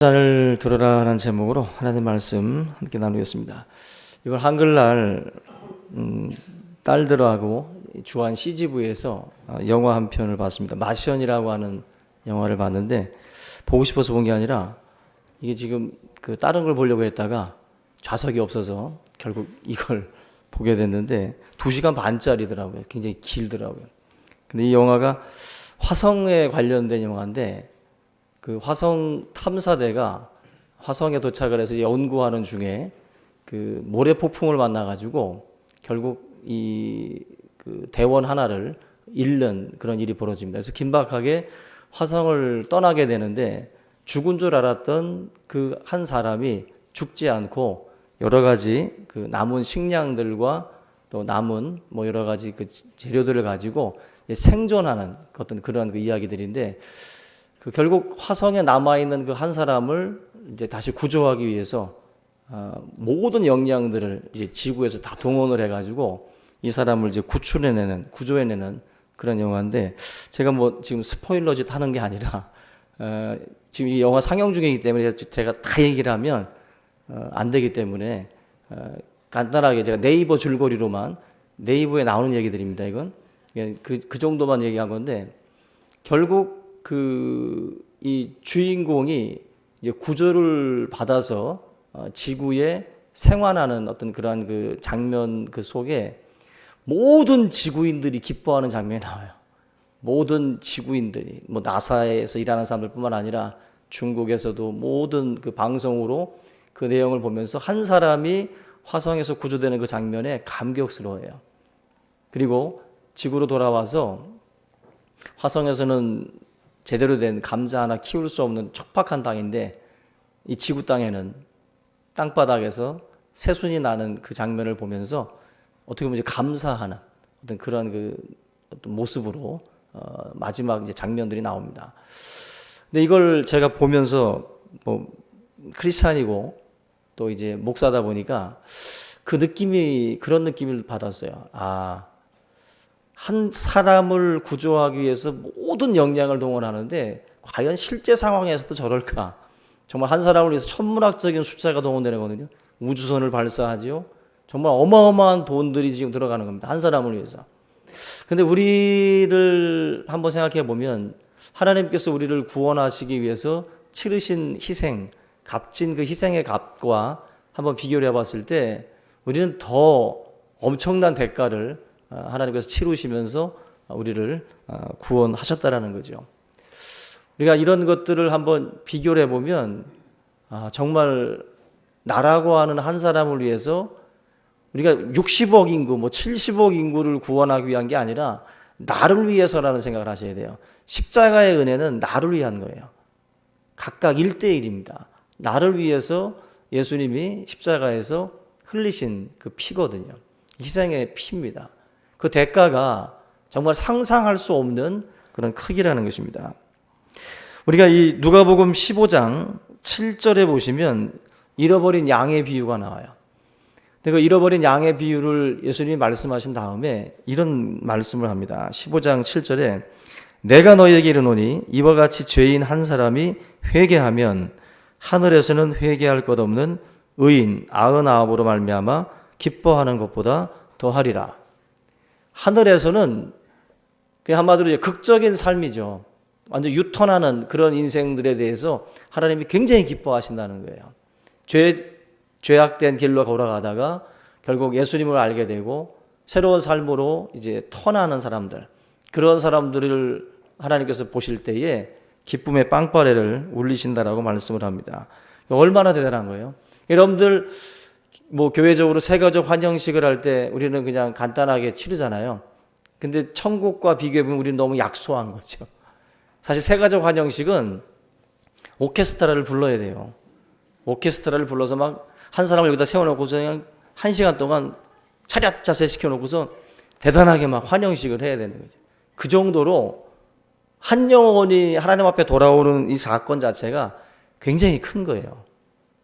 잘 들어라 하는 제목으로 하나님의 말씀 함께 나누겠습니다. 이번 한글날 딸들하고 주한 CGV에서 영화 한 편을 봤습니다. 마션이라고 하는 영화를 봤는데 보고 싶어서 본 게 아니라 이게 지금 그 다른 걸 보려고 했다가 좌석이 없어서 결국 이걸 보게 됐는데 2시간 반짜리더라고요. 굉장히 길더라고요. 근데 이 영화가 화성에 관련된 영화인데 그 화성 탐사대가 화성에 도착을 해서 연구하는 중에 그 모래 폭풍을 만나가지고 결국 이 그 대원 하나를 잃는 그런 일이 벌어집니다. 그래서 긴박하게 화성을 떠나게 되는데 죽은 줄 알았던 그 한 사람이 죽지 않고 여러 가지 그 남은 식량들과 또 남은 뭐 여러 가지 그 재료들을 가지고 생존하는 어떤 그런 그 이야기들인데 그 결국 화성에 남아있는 그 한 사람을 이제 다시 구조하기 위해서 모든 역량들을 이제 지구에서 다 동원을 해가지고 이 사람을 이제 구조해내는 그런 영화인데 제가 뭐 지금 스포일러짓 하는 게 아니라 지금 이 영화 상영 중이기 때문에 제가 다 얘기를 하면 안 되기 때문에 간단하게 제가 네이버 줄거리로만 네이버에 나오는 얘기들입니다. 이건 그 정도만 얘기한 건데 결국 이 주인공이 이제 구조를 받아서 지구에 생還하는 어떤 그러한 그 장면 그 속에 모든 지구인들이 기뻐하는 장면이 나와요. 모든 지구인들이 뭐 나사에서 일하는 사람들뿐만 아니라 중국에서도 모든 그 방송으로 그 내용을 보면서 한 사람이 화성에서 구조되는 그 장면에 감격스러워해요. 그리고 지구로 돌아와서 화성에서는 제대로 된 감자 하나 키울 수 없는 척박한 땅인데 이 지구 땅에는 땅바닥에서 새순이 나는 그 장면을 보면서 어떻게 보면 이제 감사하는 어떤 그런 그 어떤 모습으로 마지막 이제 장면들이 나옵니다. 근데 이걸 제가 보면서 뭐 크리스찬이고 또 이제 목사다 보니까 그런 느낌을 받았어요. 한 사람을 구조하기 위해서 모든 역량을 동원하는데 과연 실제 상황에서도 저럴까? 정말 한 사람을 위해서 천문학적인 숫자가 동원되는 거거든요. 우주선을 발사하지요. 정말 어마어마한 돈들이 지금 들어가는 겁니다. 한 사람을 위해서. 근데 우리를 한번 생각해 보면 하나님께서 우리를 구원하시기 위해서 치르신 희생, 값진 그 희생의 값과 한번 비교를 해봤을 때 우리는 더 엄청난 대가를 하나님께서 치르시면서 우리를 구원하셨다라는 거죠. 우리가 이런 것들을 한번 비교를 해보면 정말 나라고 하는 한 사람을 위해서 우리가 60억 인구, 뭐 70억 인구를 구원하기 위한 게 아니라 나를 위해서라는 생각을 하셔야 돼요. 십자가의 은혜는 나를 위한 거예요. 각각 1대1입니다. 나를 위해서 예수님이 십자가에서 흘리신 그 피거든요. 희생의 피입니다. 그 대가가 정말 상상할 수 없는 그런 크기라는 것입니다. 우리가 이 누가복음 15장 7절에 보시면 잃어버린 양의 비유가 나와요. 근데 그 잃어버린 양의 비유를 예수님이 말씀하신 다음에 이런 말씀을 합니다. 15장 7절에 내가 너희에게 이르노니 이와 같이 죄인 한 사람이 회개하면 하늘에서는 회개할 것 없는 의인 99으로 말미암아 기뻐하는 것보다 더하리라. 하늘에서는 그냥 한마디로 극적인 삶이죠. 완전 유턴하는 그런 인생들에 대해서 하나님이 굉장히 기뻐하신다는 거예요. 죄악된 길로 걸어가다가 결국 예수님을 알게 되고 새로운 삶으로 이제 턴하는 사람들, 그런 사람들을 하나님께서 보실 때에 기쁨의 빵빠레를 울리신다라고 말씀을 합니다. 얼마나 대단한 거예요. 여러분들 뭐 교회적으로 세가족 환영식을 할 때 우리는 그냥 간단하게 치르잖아요. 근데 천국과 비교해보면 우리는 너무 약소한 거죠. 사실 세가족 환영식은 오케스트라를 불러야 돼요. 오케스트라를 불러서 막 한 사람을 여기다 세워놓고서 그냥 1시간 동안 차렷 자세 시켜놓고서 대단하게 막 환영식을 해야 되는 거죠. 그 정도로 한 영혼이 하나님 앞에 돌아오는 이 사건 자체가 굉장히 큰 거예요.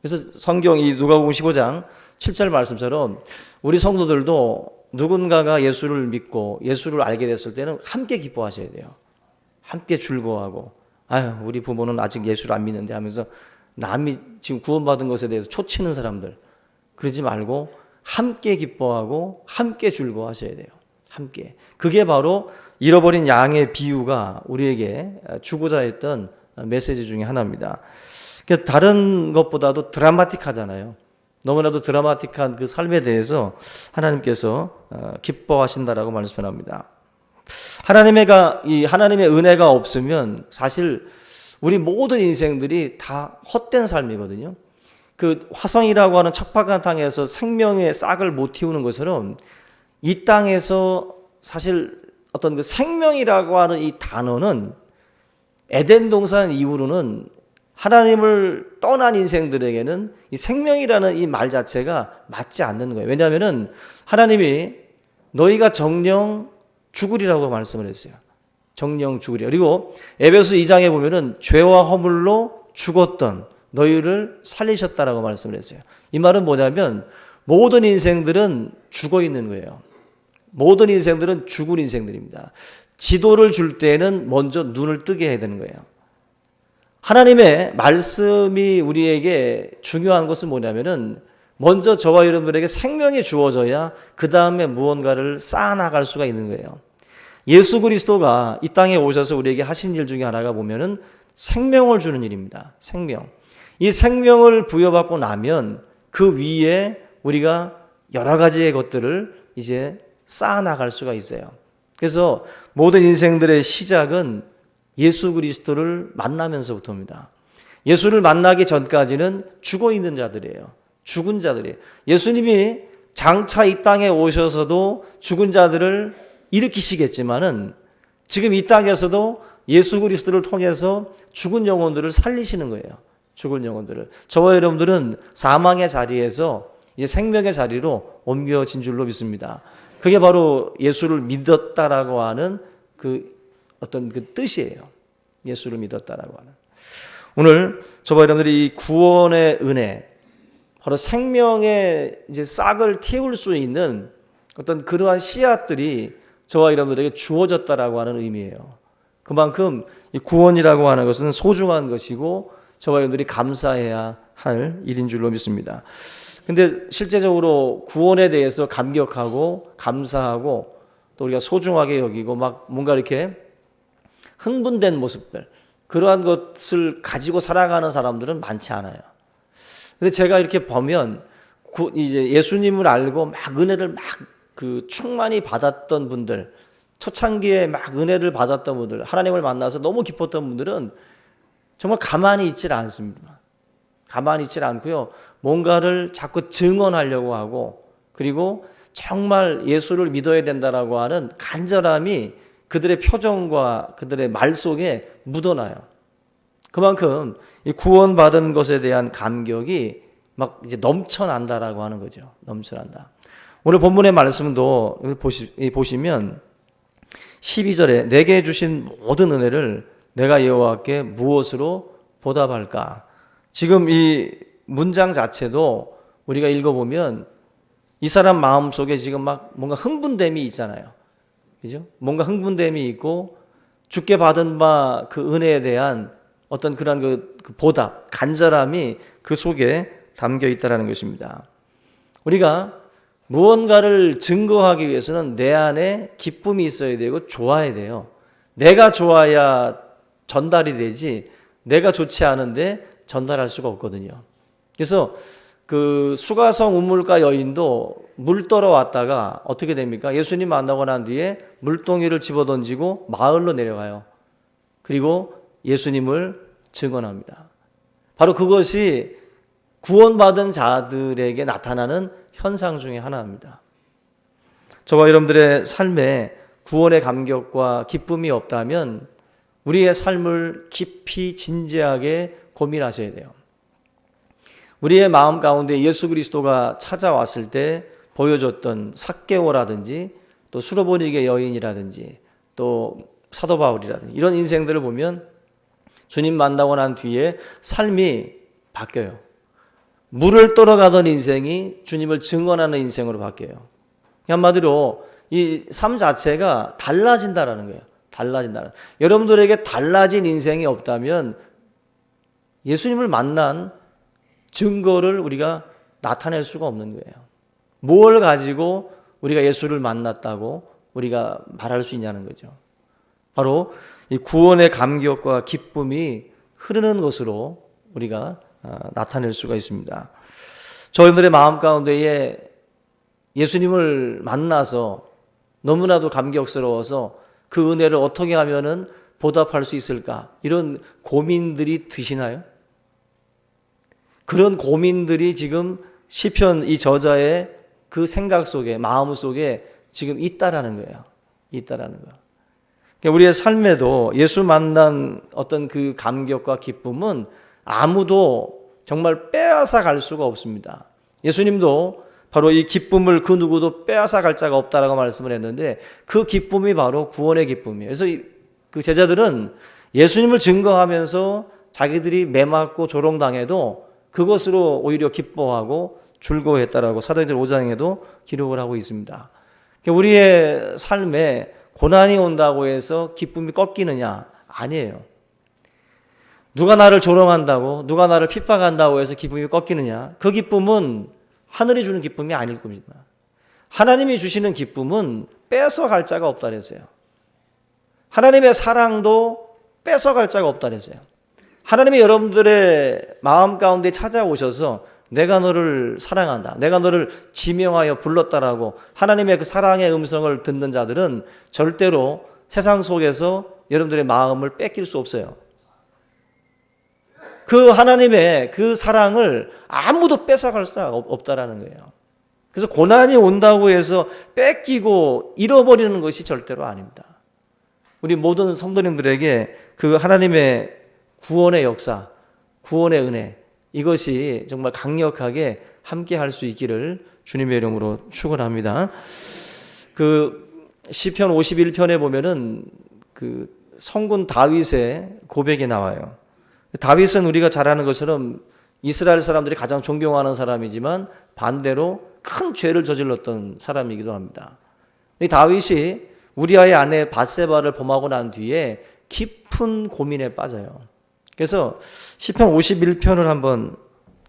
그래서 성경 이 누가복음 15장 7절 말씀처럼 우리 성도들도 누군가가 예수를 믿고 예수를 알게 됐을 때는 함께 기뻐하셔야 돼요. 함께 즐거워하고 우리 부모는 아직 예수를 안 믿는데 하면서 남이 지금 구원받은 것에 대해서 초치는 사람들, 그러지 말고 함께 기뻐하고 함께 즐거워하셔야 돼요. 함께. 그게 바로 잃어버린 양의 비유가 우리에게 주고자 했던 메시지 중에 하나입니다. 다른 것보다도 드라마틱하잖아요. 너무나도 드라마틱한 그 삶에 대해서 하나님께서 기뻐하신다라고 말씀합니다. 하나님의 은혜가 없으면 사실 우리 모든 인생들이 다 헛된 삶이거든요. 그 화성이라고 하는 척박한 땅에서 생명의 싹을 못 틔우는 것처럼 이 땅에서 사실 어떤 그 생명이라고 하는 이 단어는 에덴 동산 이후로는 하나님을 떠난 인생들에게는 이 생명이라는 이 말 자체가 맞지 않는 거예요. 왜냐하면 하나님이 너희가 정령 죽으리라고 말씀을 했어요. 정령 죽으리라. 그리고 에베소 2장에 보면은 죄와 허물로 죽었던 너희를 살리셨다라고 말씀을 했어요. 이 말은 뭐냐면 모든 인생들은 죽어 있는 거예요. 모든 인생들은 죽은 인생들입니다. 지도를 줄 때는 먼저 눈을 뜨게 해야 되는 거예요. 하나님의 말씀이 우리에게 중요한 것은 뭐냐면은 먼저 저와 여러분들에게 생명이 주어져야 그 다음에 무언가를 쌓아나갈 수가 있는 거예요. 예수 그리스도가 이 땅에 오셔서 우리에게 하신 일 중에 하나가 보면은 생명을 주는 일입니다. 생명. 이 생명을 부여받고 나면 그 위에 우리가 여러 가지의 것들을 이제 쌓아나갈 수가 있어요. 그래서 모든 인생들의 시작은 예수 그리스도를 만나면서부터입니다. 예수를 만나기 전까지는 죽어 있는 자들이에요. 죽은 자들이에요. 예수님이 장차 이 땅에 오셔서도 죽은 자들을 일으키시겠지만은 지금 이 땅에서도 예수 그리스도를 통해서 죽은 영혼들을 살리시는 거예요. 죽은 영혼들을. 저와 여러분들은 사망의 자리에서 이제 생명의 자리로 옮겨진 줄로 믿습니다. 그게 바로 예수를 믿었다라고 하는 그 어떤 그 뜻이에요. 예수를 믿었다라고 하는. 오늘 저와 여러분들이 이 구원의 은혜, 바로 생명의 이제 싹을 틔울 수 있는 어떤 그러한 씨앗들이 저와 여러분들에게 주어졌다라고 하는 의미예요. 그만큼 이 구원이라고 하는 것은 소중한 것이고 저와 여러분들이 감사해야 할 일인 줄로 믿습니다. 근데 실제적으로 구원에 대해서 감격하고 감사하고 또 우리가 소중하게 여기고 막 뭔가 이렇게 흥분된 모습들, 그러한 것을 가지고 살아가는 사람들은 많지 않아요. 근데 제가 이렇게 보면 이제 예수님을 알고 막 은혜를 막 그 충만히 받았던 분들, 초창기에 막 은혜를 받았던 분들, 하나님을 만나서 너무 기뻤던 분들은 정말 가만히 있질 않습니다. 가만히 있질 않고요. 뭔가를 자꾸 증언하려고 하고, 그리고 정말 예수를 믿어야 된다라고 하는 간절함이 그들의 표정과 그들의 말 속에 묻어나요. 그만큼 이 구원받은 것에 대한 감격이 막 이제 넘쳐난다라고 하는 거죠. 넘쳐난다. 오늘 본문의 말씀도 보시면 12절에 내게 주신 모든 은혜를 내가 여호와께 무엇으로 보답할까? 지금 이 문장 자체도 우리가 읽어보면 이 사람 마음속에 지금 막 뭔가 흥분됨이 있잖아요. 그죠? 뭔가 흥분됨이 있고 주께 받은 바 그 은혜에 대한 어떤 그런 그 보답, 간절함이 그 속에 담겨 있다는 것입니다. 우리가 무언가를 증거하기 위해서는 내 안에 기쁨이 있어야 되고 좋아야 돼요. 내가 좋아야 전달이 되지 내가 좋지 않은데 전달할 수가 없거든요. 그래서 그 수가성 우물가 여인도 물 떠러 왔다가 어떻게 됩니까? 예수님 만나고 난 뒤에 물동이를 집어던지고 마을로 내려가요. 그리고 예수님을 증언합니다. 바로 그것이 구원받은 자들에게 나타나는 현상 중에 하나입니다. 저와 여러분들의 삶에 구원의 감격과 기쁨이 없다면 우리의 삶을 깊이 진지하게 고민하셔야 돼요. 우리의 마음 가운데 예수 그리스도가 찾아왔을 때 보여줬던 삭개오라든지 또 수로보니게 여인이라든지 또 사도 바울이라든지 이런 인생들을 보면 주님 만나고 난 뒤에 삶이 바뀌어요. 물을 떨어가던 인생이 주님을 증언하는 인생으로 바뀌어요. 한마디로 이 삶 자체가 달라진다라는 거예요. 달라진다는. 여러분들에게 달라진 인생이 없다면 예수님을 만난 증거를 우리가 나타낼 수가 없는 거예요. 뭘 가지고 우리가 예수를 만났다고 우리가 말할 수 있냐는 거죠. 바로 이 구원의 감격과 기쁨이 흐르는 것으로 우리가 나타낼 수가 있습니다. 저희들의 마음 가운데에 예수님을 만나서 너무나도 감격스러워서 그 은혜를 어떻게 하면은 보답할 수 있을까? 이런 고민들이 드시나요? 그런 고민들이 지금 시편 이 저자의 그 생각 속에, 마음 속에 지금 있다라는 거예요. 있다라는 거. 그러니까 우리의 삶에도 예수 만난 어떤 그 감격과 기쁨은 아무도 정말 빼앗아 갈 수가 없습니다. 예수님도 바로 이 기쁨을 그 누구도 빼앗아 갈 자가 없다라고 말씀을 했는데 그 기쁨이 바로 구원의 기쁨이에요. 그래서 그 제자들은 예수님을 증거하면서 자기들이 매맞고 조롱당해도 그것으로 오히려 기뻐하고 즐거워했다라고 사도행전 5장에도 기록을 하고 있습니다. 우리의 삶에 고난이 온다고 해서 기쁨이 꺾이느냐? 아니에요. 누가 나를 조롱한다고, 누가 나를 핍박한다고 해서 기쁨이 꺾이느냐? 그 기쁨은 하늘이 주는 기쁨이 아닐 겁니다. 하나님이 주시는 기쁨은 뺏어갈 자가 없다 그랬어요. 하나님의 사랑도 뺏어갈 자가 없다 그랬어요. 하나님이 여러분들의 마음 가운데 찾아오셔서 내가 너를 사랑한다, 내가 너를 지명하여 불렀다라고 하나님의 그 사랑의 음성을 듣는 자들은 절대로 세상 속에서 여러분들의 마음을 뺏길 수 없어요. 그 하나님의 그 사랑을 아무도 뺏어갈 수 없다라는 거예요. 그래서 고난이 온다고 해서 뺏기고 잃어버리는 것이 절대로 아닙니다. 우리 모든 성도님들에게 그 하나님의 구원의 역사, 구원의 은혜, 이것이 정말 강력하게 함께 할 수 있기를 주님의 이름으로 축원합니다. 그 시편 51편에 보면은 그 성군 다윗의 고백이 나와요. 다윗은 우리가 잘 아는 것처럼 이스라엘 사람들이 가장 존경하는 사람이지만 반대로 큰 죄를 저질렀던 사람이기도 합니다. 이 다윗이 우리아의 아내 밧세바를 범하고 난 뒤에 깊은 고민에 빠져요. 그래서 시편 51편을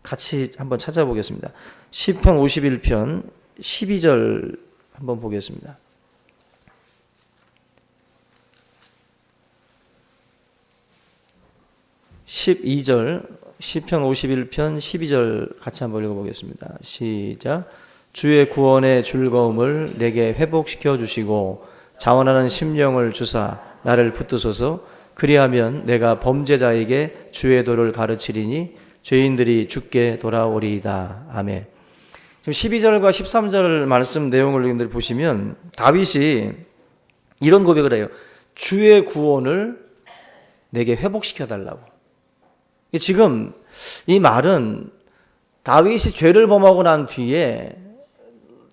같이 한번 찾아보겠습니다. 시편 51편 12절 한번 보겠습니다. 12절, 시편 51편 12절 같이 한번 읽어보겠습니다. 시작. 주의 구원의 즐거움을 내게 회복시켜 주시고 자원하는 심령을 주사 나를 붙드소서. 그리하면 내가 범죄자에게 주의 도를 가르치리니 죄인들이 죽게 돌아오리이다. 아멘. 지금 12절과 13절 말씀 내용을 여러분들 보시면 다윗이 이런 고백을 해요. 주의 구원을 내게 회복시켜 달라고. 지금 이 말은 다윗이 죄를 범하고 난 뒤에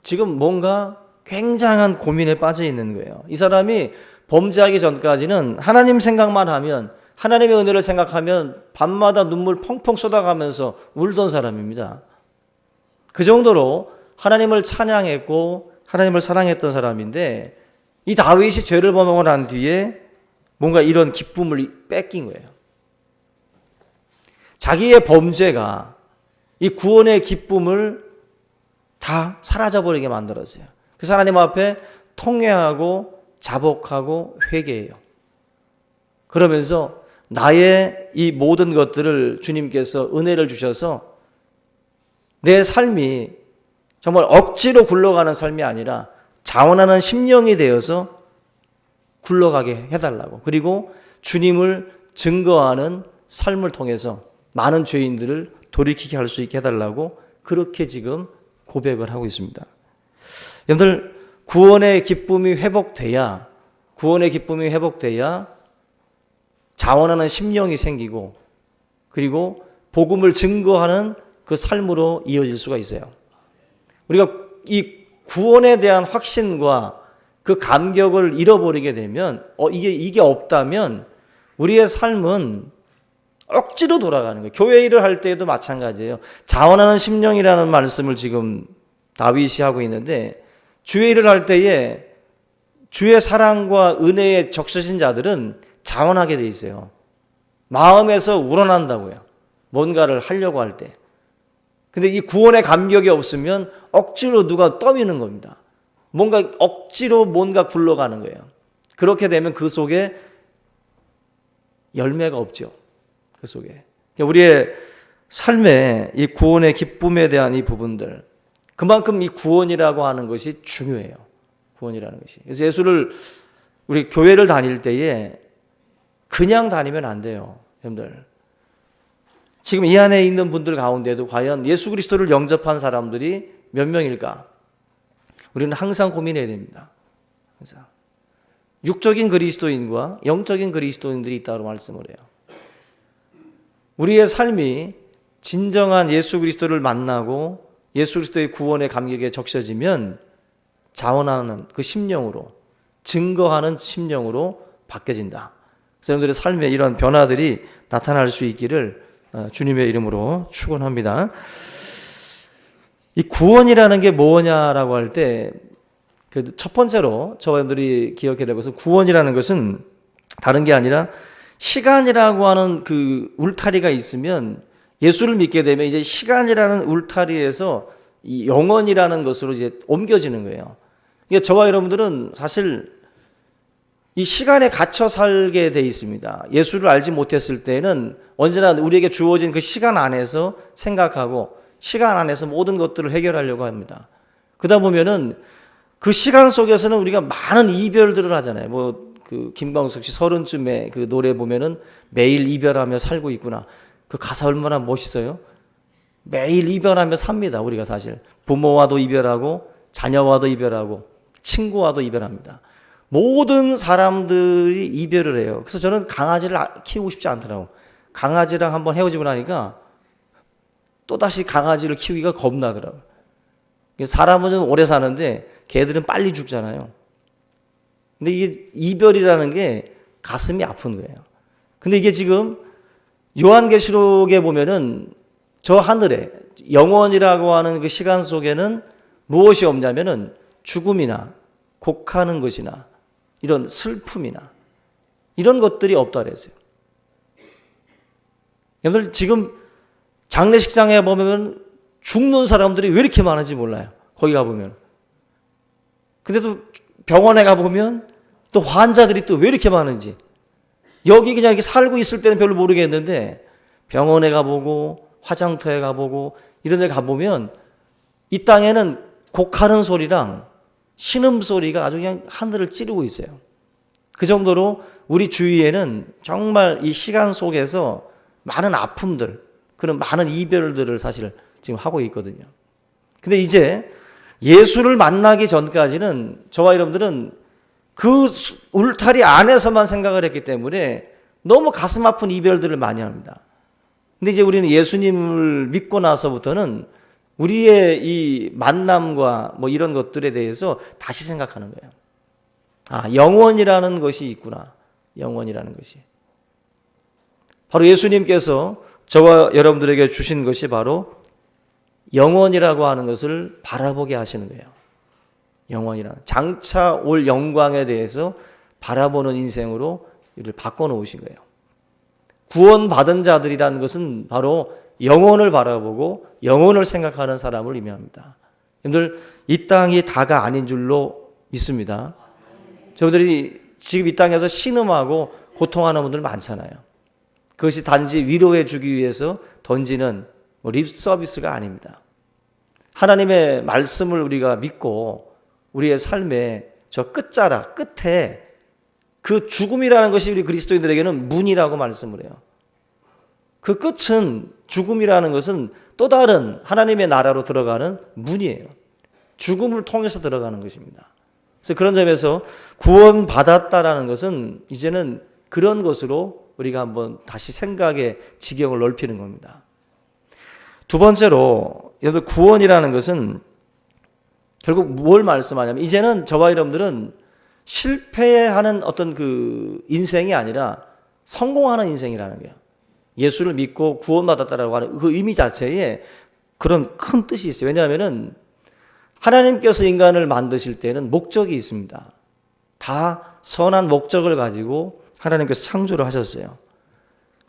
지금 뭔가 굉장한 고민에 빠져 있는 거예요. 이 사람이 범죄하기 전까지는 하나님 생각만 하면, 하나님의 은혜를 생각하면 밤마다 눈물 펑펑 쏟아가면서 울던 사람입니다. 그 정도로 하나님을 찬양했고 하나님을 사랑했던 사람인데 이 다윗이 죄를 범하고 난 뒤에 뭔가 이런 기쁨을 뺏긴 거예요. 자기의 범죄가 이 구원의 기쁨을 다 사라져버리게 만들었어요. 그래서 하나님 앞에 통회하고 자복하고 회개해요. 그러면서 나의 이 모든 것들을 주님께서 은혜를 주셔서 내 삶이 정말 억지로 굴러가는 삶이 아니라 자원하는 심령이 되어서 굴러가게 해달라고, 그리고 주님을 증거하는 삶을 통해서 많은 죄인들을 돌이키게 할 수 있게 해달라고 그렇게 지금 고백을 하고 있습니다. 여러분들, 구원의 기쁨이 회복돼야 자원하는 심령이 생기고 그리고 복음을 증거하는 그 삶으로 이어질 수가 있어요. 우리가 이 구원에 대한 확신과 그 감격을 잃어버리게 되면 이게 없다면 우리의 삶은 억지로 돌아가는 거예요. 교회 일을 할 때에도 마찬가지예요. 자원하는 심령이라는 말씀을 지금 다윗이 하고 있는데 주의 일을 할 때에 주의 사랑과 은혜에 적셔진 자들은 자원하게 돼 있어요. 마음에서 우러난다고요. 뭔가를 하려고 할 때. 근데 이 구원의 감격이 없으면 억지로 누가 떠미는 겁니다. 뭔가 억지로 뭔가 굴러가는 거예요. 그렇게 되면 그 속에 열매가 없죠. 그 속에. 우리의 삶의 이 구원의 기쁨에 대한 이 부분들, 그만큼 이 구원이라고 하는 것이 중요해요. 구원이라는 것이. 그래서 예수를 우리 교회를 다닐 때에 그냥 다니면 안 돼요. 여러분들. 지금 이 안에 있는 분들 가운데도 과연 예수 그리스도를 영접한 사람들이 몇 명일까? 우리는 항상 고민해야 됩니다. 항상. 육적인 그리스도인과 영적인 그리스도인들이 있다고 말씀을 해요. 우리의 삶이 진정한 예수 그리스도를 만나고 예수 그리스도의 구원의 감격에 적셔지면 자원하는 그 심령으로, 증거하는 심령으로 바뀌어진다. 그래서 여러분들의 삶에 이런 변화들이 나타날 수 있기를 주님의 이름으로 축원합니다. 이 구원이라는 게 뭐냐라고 할 때 그 첫 번째로 저와 여러분들이 기억해야 될 것은, 구원이라는 것은 다른 게 아니라 시간이라고 하는 그 울타리가 있으면, 예수를 믿게 되면 이제 시간이라는 울타리에서 이 영원이라는 것으로 이제 옮겨지는 거예요. 그러니까 저와 여러분들은 사실 이 시간에 갇혀 살게 돼 있습니다. 예수를 알지 못했을 때는 언제나 우리에게 주어진 그 시간 안에서 생각하고 시간 안에서 모든 것들을 해결하려고 합니다. 그러다 보면은 그 시간 속에서는 우리가 많은 이별들을 하잖아요. 뭐 그 김광석 씨 서른쯤에 그 노래 보면은 매일 이별하며 살고 있구나. 그 가사 얼마나 멋있어요. 매일 이별하며 삽니다. 우리가 사실 부모와도 이별하고 자녀와도 이별하고 친구와도 이별합니다. 모든 사람들이 이별을 해요. 그래서 저는 강아지를 키우고 싶지 않더라고. 강아지랑 한번 헤어지고 나니까 또다시 강아지를 키우기가 겁나더라고. 사람은 좀 오래 사는데 개들은 빨리 죽잖아요. 근데 이게 이별이라는 게 가슴이 아픈 거예요. 근데 이게 지금 요한계시록에 보면은 저 하늘에 영원이라고 하는 그 시간 속에는 무엇이 없냐면은 죽음이나 곡하는 것이나 이런 슬픔이나 이런 것들이 없다 그랬어요. 여러분들 지금 장례식장에 보면 죽는 사람들이 왜 이렇게 많은지 몰라요. 거기 가보면. 근데도 병원에 가보면 또 환자들이 또 왜 이렇게 많은지. 여기 그냥 이렇게 살고 있을 때는 별로 모르겠는데 병원에 가보고 화장터에 가보고 이런 데 가보면 이 땅에는 곡하는 소리랑 신음소리가 아주 그냥 하늘을 찌르고 있어요. 그 정도로 우리 주위에는 정말 이 시간 속에서 많은 아픔들, 그런 많은 이별들을 사실 지금 하고 있거든요. 근데 이제 예수를 만나기 전까지는 저와 여러분들은 그 울타리 안에서만 생각을 했기 때문에 너무 가슴 아픈 이별들을 많이 합니다. 근데 이제 우리는 예수님을 믿고 나서부터는 우리의 이 만남과 뭐 이런 것들에 대해서 다시 생각하는 거예요. 아, 영원이라는 것이 있구나. 영원이라는 것이. 바로 예수님께서 저와 여러분들에게 주신 것이 바로 영원이라고 하는 것을 바라보게 하시는 거예요. 영원이라는. 장차 올 영광에 대해서 바라보는 인생으로 이를 바꿔놓으신 거예요. 구원받은 자들이라는 것은 바로 영혼을 바라보고 영혼을 생각하는 사람을 의미합니다. 여러분들 이 땅이 다가 아닌 줄로 믿습니다. 저분들이 지금 이 땅에서 신음하고 고통하는 분들 많잖아요. 그것이 단지 위로해 주기 위해서 던지는 립 서비스가 아닙니다. 하나님의 말씀을 우리가 믿고 우리의 삶의 저 끝자락, 끝에 그 죽음이라는 것이 우리 그리스도인들에게는 문이라고 말씀을 해요. 그 끝은, 죽음이라는 것은 또 다른 하나님의 나라로 들어가는 문이에요. 죽음을 통해서 들어가는 것입니다. 그래서 그런 점에서 구원받았다라는 것은 이제는 그런 것으로 우리가 한번 다시 생각의 지경을 넓히는 겁니다. 두 번째로, 여러분, 구원이라는 것은 결국 뭘 말씀하냐면, 이제는 저와 여러분들은 실패하는 어떤 그 인생이 아니라 성공하는 인생이라는 거예요. 예수를 믿고 구원받았다라고 하는 그 의미 자체에 그런 큰 뜻이 있어요. 왜냐하면은 하나님께서 인간을 만드실 때는 목적이 있습니다. 다 선한 목적을 가지고 하나님께서 창조를 하셨어요.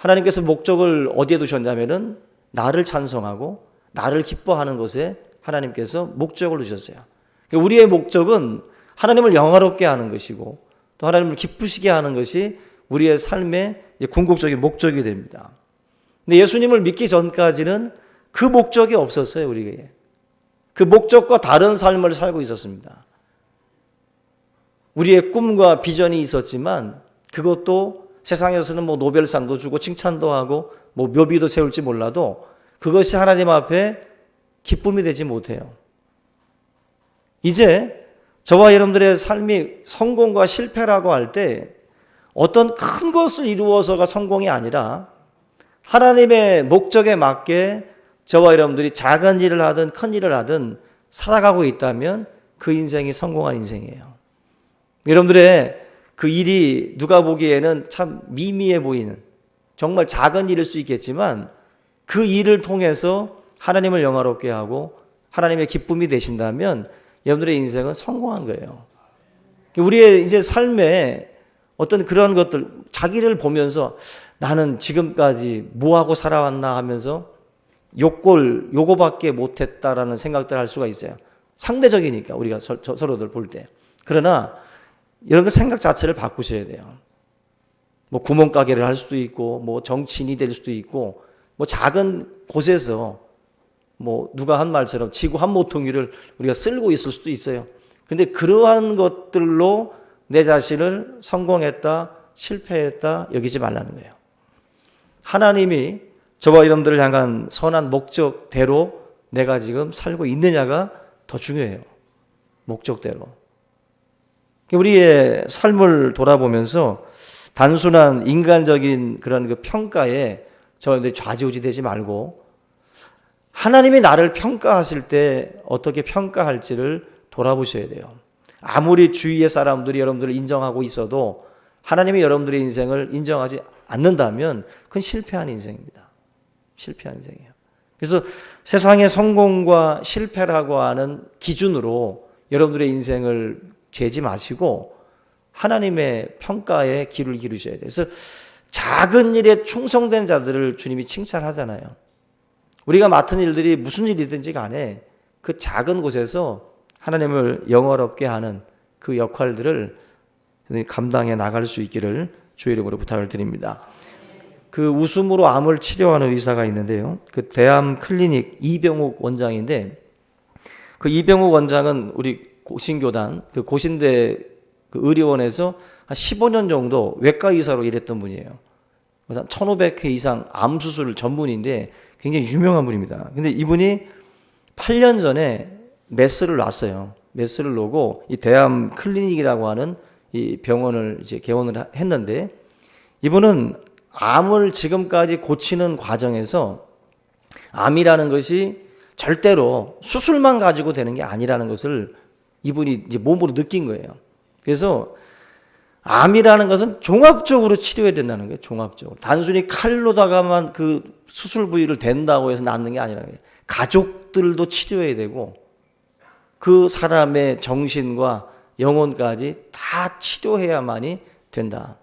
하나님께서 목적을 어디에 두셨냐면은 나를 찬송하고 나를 기뻐하는 것에 하나님께서 목적을 두셨어요. 우리의 목적은 하나님을 영화롭게 하는 것이고 또 하나님을 기쁘시게 하는 것이 우리의 삶의 궁극적인 목적이 됩니다. 근데 예수님을 믿기 전까지는 그 목적이 없었어요, 우리에게. 그 목적과 다른 삶을 살고 있었습니다. 우리의 꿈과 비전이 있었지만 그것도 세상에서는 뭐 노벨상도 주고 칭찬도 하고 뭐 묘비도 세울지 몰라도 그것이 하나님 앞에 기쁨이 되지 못해요. 이제 저와 여러분들의 삶이 성공과 실패라고 할 때 어떤 큰 것을 이루어서가 성공이 아니라 하나님의 목적에 맞게 저와 여러분들이 작은 일을 하든 큰 일을 하든 살아가고 있다면 그 인생이 성공한 인생이에요. 여러분들의 그 일이 누가 보기에는 참 미미해 보이는 정말 작은 일일 수 있겠지만 그 일을 통해서 하나님을 영화롭게 하고 하나님의 기쁨이 되신다면 여러분들의 인생은 성공한 거예요. 우리의 이제 삶에 어떤 그런 것들, 자기를 보면서 나는 지금까지 뭐하고 살아왔나 하면서 요거밖에 못했다라는 생각들을 할 수가 있어요. 상대적이니까 우리가 서로들 볼 때. 그러나 이런 생각 자체를 바꾸셔야 돼요. 뭐 구멍가게를 할 수도 있고 뭐 정치인이 될 수도 있고 뭐 작은 곳에서 뭐 누가 한 말처럼 지구 한 모퉁이를 우리가 쓸고 있을 수도 있어요. 근데 그러한 것들로 내 자신을 성공했다, 실패했다 여기지 말라는 거예요. 하나님이 저와 여러분들을 향한 선한 목적대로 내가 지금 살고 있느냐가 더 중요해요. 목적대로. 우리의 삶을 돌아보면서 단순한 인간적인 그런 그 평가에 저희들이 좌지우지 되지 말고 하나님이 나를 평가하실 때 어떻게 평가할지를 돌아보셔야 돼요. 아무리 주위의 사람들이 여러분들을 인정하고 있어도 하나님이 여러분들의 인생을 인정하지 않는다면 그건 실패한 인생입니다. 실패한 인생이에요. 그래서 세상의 성공과 실패라고 하는 기준으로 여러분들의 인생을 재지 마시고 하나님의 평가에 귀를 기르셔야 돼요. 그래서 작은 일에 충성된 자들을 주님이 칭찬하잖아요. 우리가 맡은 일들이 무슨 일이든지 간에 그 작은 곳에서 하나님을 영화롭게 하는 그 역할들을 감당해 나갈 수 있기를 주의 이름으로 부탁을 드립니다. 그 웃음으로 암을 치료하는 의사가 있는데요. 그 대암 클리닉 이병욱 원장인데 그 이병욱 원장은 우리 고신교단 그 고신대 그 의료원에서 한 15년 정도 외과 의사로 일했던 분이에요. 1,500회 이상 암 수술 전문인데 굉장히 유명한 분입니다. 근데 이분이 8년 전에 메스를 놨어요. 메스를 놓고 이 대암 클리닉이라고 하는 이 병원을 이제 개원을 했는데 이분은 암을 지금까지 고치는 과정에서 암이라는 것이 절대로 수술만 가지고 되는 게 아니라는 것을 이분이 이제 몸으로 느낀 거예요. 그래서 암이라는 것은 종합적으로 치료해야 된다는 거예요. 종합적으로. 단순히 칼로다가만 그 수술 부위를 댄다고 해서 낫는 게 아니라는 거예요. 가족들도 치료해야 되고 그 사람의 정신과 영혼까지 다 치료해야만이 된다.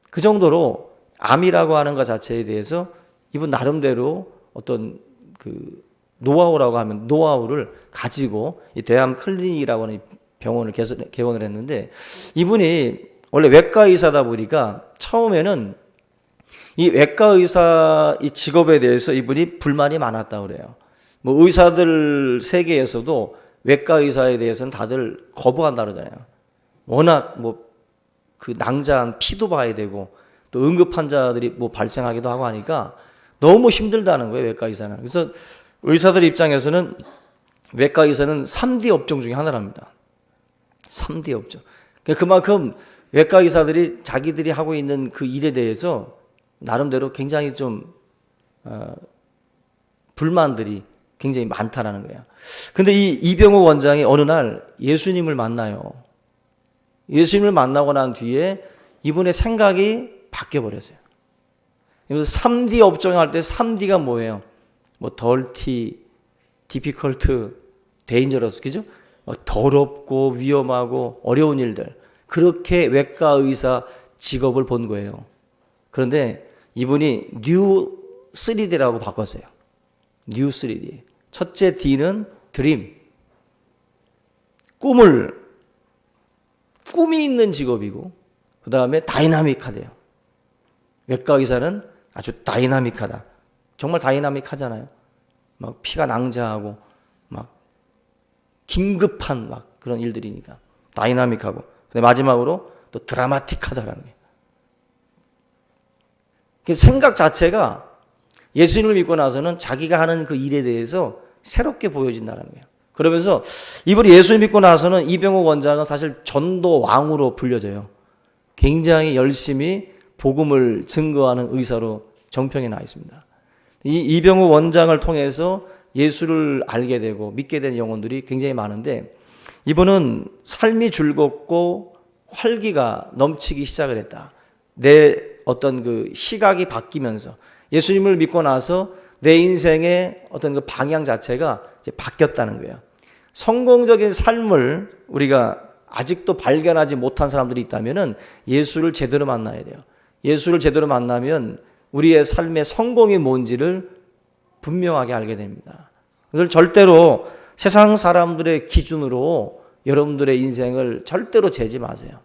그 정도로 암이라고 하는 것 자체에 대해서 이분 나름대로 어떤 그 노하우라고 하면 노하우를 가지고 이 대암 클리닉이라고 하는 병원을 개원을 했는데 이분이 원래 외과 의사다 보니까 처음에는 이 외과 의사 이 직업에 대해서 이분이 불만이 많았다고 그래요. 뭐 의사들 세계에서도 외과 의사에 대해서는 다들 거부한다 그러잖아요. 워낙 뭐 그 낭자한 피도 봐야 되고 또 응급 환자들이 뭐 발생하기도 하고 하니까 너무 힘들다는 거예요, 외과 의사는. 그래서 의사들 입장에서는 외과 의사는 3D 업종 중에 하나랍니다. 3D 업종. 그만큼 외과 의사들이 자기들이 하고 있는 그 일에 대해서 나름대로 굉장히 좀 불만들이 굉장히 많다라는 거예요. 근데 이 이병욱 원장이 어느 날 예수님을 만나요. 예수님을 만나고 난 뒤에 이분의 생각이 바뀌어 버렸어요. 3D 업종 할 때 3D가 뭐예요? 뭐 dirty, difficult, dangerous, 그죠? 더럽고 위험하고 어려운 일들. 그렇게 외과 의사 직업을 본 거예요. 그런데 이분이 뉴 3D라고 바꿨어요. 뉴 3D. 첫째 D는 드림. 꿈이 있는 직업이고, 그 다음에 다이나믹하대요. 외과 의사는 아주 다이나믹하다. 정말 다이나믹하잖아요. 막 피가 낭자하고, 막 긴급한 막 그런 일들이니까. 다이나믹하고. 근데 마지막으로 또 드라마틱하다라는 거예요. 생각 자체가 예수님을 믿고 나서는 자기가 하는 그 일에 대해서 새롭게 보여진다는 거예요. 그러면서 이분이 예수를 믿고 나서는 이병옥 원장은 사실 전도 왕으로 불려져요. 굉장히 열심히 복음을 증거하는 의사로 정평에 나 있습니다. 이 이병옥 원장을 통해서 예수를 알게 되고 믿게 된 영혼들이 굉장히 많은데, 이분은 삶이 즐겁고 활기가 넘치기 시작을 했다. 내 어떤 그 시각이 바뀌면서 예수님을 믿고 나서 내 인생의 어떤 그 방향 자체가 이제 바뀌었다는 거예요. 성공적인 삶을 우리가 아직도 발견하지 못한 사람들이 있다면은 예수를 제대로 만나야 돼요. 예수를 제대로 만나면 우리의 삶의 성공이 뭔지를 분명하게 알게 됩니다. 그래서 절대로 세상 사람들의 기준으로 여러분들의 인생을 절대로 재지 마세요.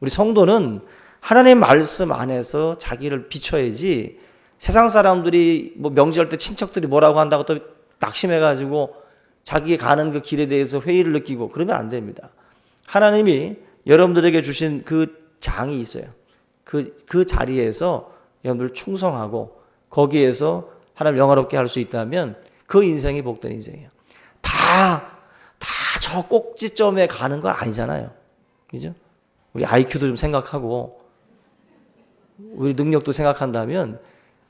우리 성도는 하나님의 말씀 안에서 자기를 비춰야지, 세상 사람들이 뭐 명절 때 친척들이 뭐라고 한다고 또 낙심해가지고 자기 가는 그 길에 대해서 회의를 느끼고 그러면 안 됩니다. 하나님이 여러분들에게 주신 그 장이 있어요. 그 자리에서 여러분들 충성하고 거기에서 하나님 영화롭게 할 수 있다면 그 인생이 복된 인생이에요. 다 저 꼭지점에 가는 건 아니잖아요. 그죠? 우리 IQ도 좀 생각하고 우리 능력도 생각한다면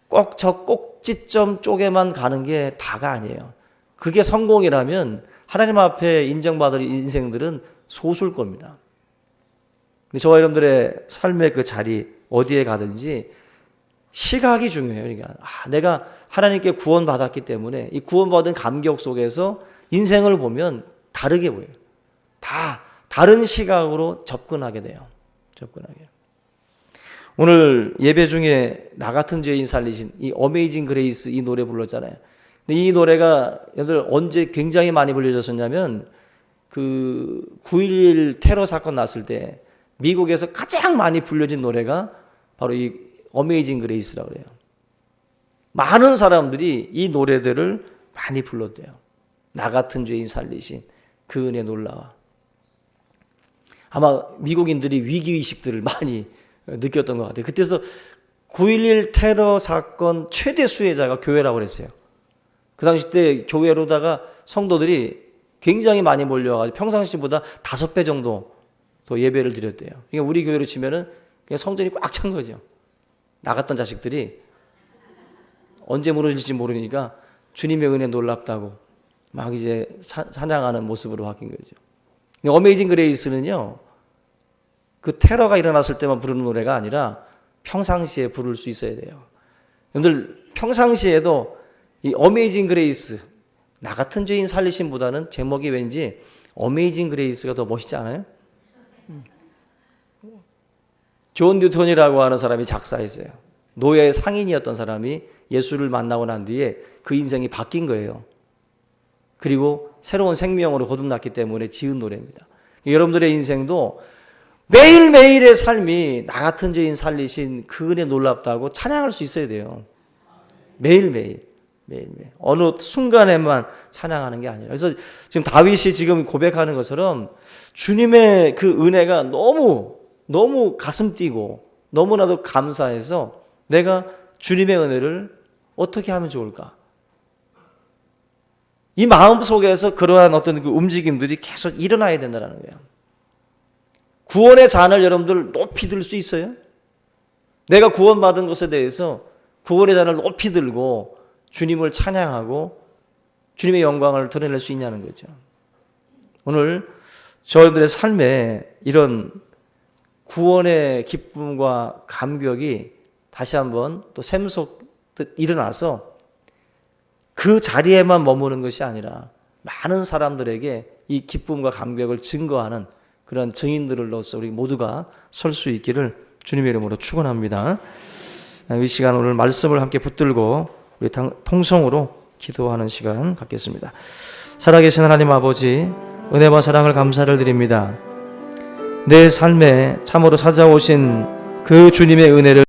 꼭 저 꼭지점 쪽에만 가는 게 다가 아니에요. 그게 성공이라면 하나님 앞에 인정받을 인생들은 소수일 겁니다. 근데 저와 여러분들의 삶의 그 자리 어디에 가든지 시각이 중요해요. 그러니까 내가 하나님께 구원받았기 때문에 이 구원받은 감격 속에서 인생을 보면 다르게 보여요. 다 다른 시각으로 접근하게 돼요. 접근하게. 오늘 예배 중에 나 같은 죄인 살리신 이 어메이징 그레이스 이 노래 불렀잖아요. 근데 이 노래가 여러분들 언제 굉장히 많이 불려졌었냐면 그 9.11 테러 사건 났을 때 미국에서 가장 많이 불려진 노래가 바로 이 어메이징 그레이스라고 그래요. 많은 사람들이 이 노래들을 많이 불렀대요. 나 같은 죄인 살리신 그 은혜 놀라워. 아마 미국인들이 위기의식들을 많이 느꼈던 것 같아요. 그때서 9.11 테러 사건 최대 수혜자가 교회라고 그랬어요. 그 당시 때 교회로다가 성도들이 굉장히 많이 몰려와가지고 평상시보다 5배 정도 더 예배를 드렸대요. 그러니까 우리 교회로 치면은 그냥 성전이 꽉 찬 거죠. 나갔던 자식들이 언제 무너질지 모르니까 주님의 은혜 놀랍다고 막 이제 찬양하는 모습으로 바뀐 거죠. 어메이징 그레이스는요, 그 테러가 일어났을 때만 부르는 노래가 아니라 평상시에 부를 수 있어야 돼요. 여러분들 평상시에도 이 어메이징 그레이스, 나 같은 죄인 살리심보다는 제목이 왠지 어메이징 그레이스가 더 멋있지 않아요? 존 뉴턴이라고 하는 사람이 작사했어요. 노예 상인이었던 사람이 예수를 만나고 난 뒤에 그 인생이 바뀐 거예요. 그리고 새로운 생명으로 거듭났기 때문에 지은 노래입니다. 여러분들의 인생도 매일매일의 삶이 나 같은 죄인 살리신 그 은혜 놀랍다고 찬양할 수 있어야 돼요. 매일매일. 어느 순간에만 찬양하는 게 아니라. 그래서 지금 다윗이 지금 고백하는 것처럼 주님의 그 은혜가 너무 가슴 뛰고 너무나도 감사해서 내가 주님의 은혜를 어떻게 하면 좋을까? 이 마음 속에서 그러한 어떤 그 움직임들이 계속 일어나야 된다는 거예요. 구원의 잔을 여러분들 높이 들 수 있어요? 내가 구원받은 것에 대해서 구원의 잔을 높이 들고 주님을 찬양하고 주님의 영광을 드러낼 수 있냐는 거죠. 오늘 저희들의 삶에 이런 구원의 기쁨과 감격이 다시 한번 또 샘솟듯 일어나서 그 자리에만 머무는 것이 아니라 많은 사람들에게 이 기쁨과 감격을 증거하는 그런 증인들로서 우리 모두가 설 수 있기를 주님의 이름으로 축원합니다. 이 시간 오늘 말씀을 함께 붙들고 우리 통성으로 기도하는 시간 갖겠습니다. 살아계신 하나님 아버지, 은혜와 사랑을 감사를 드립니다. 내 삶에 참으로 찾아오신 그 주님의 은혜를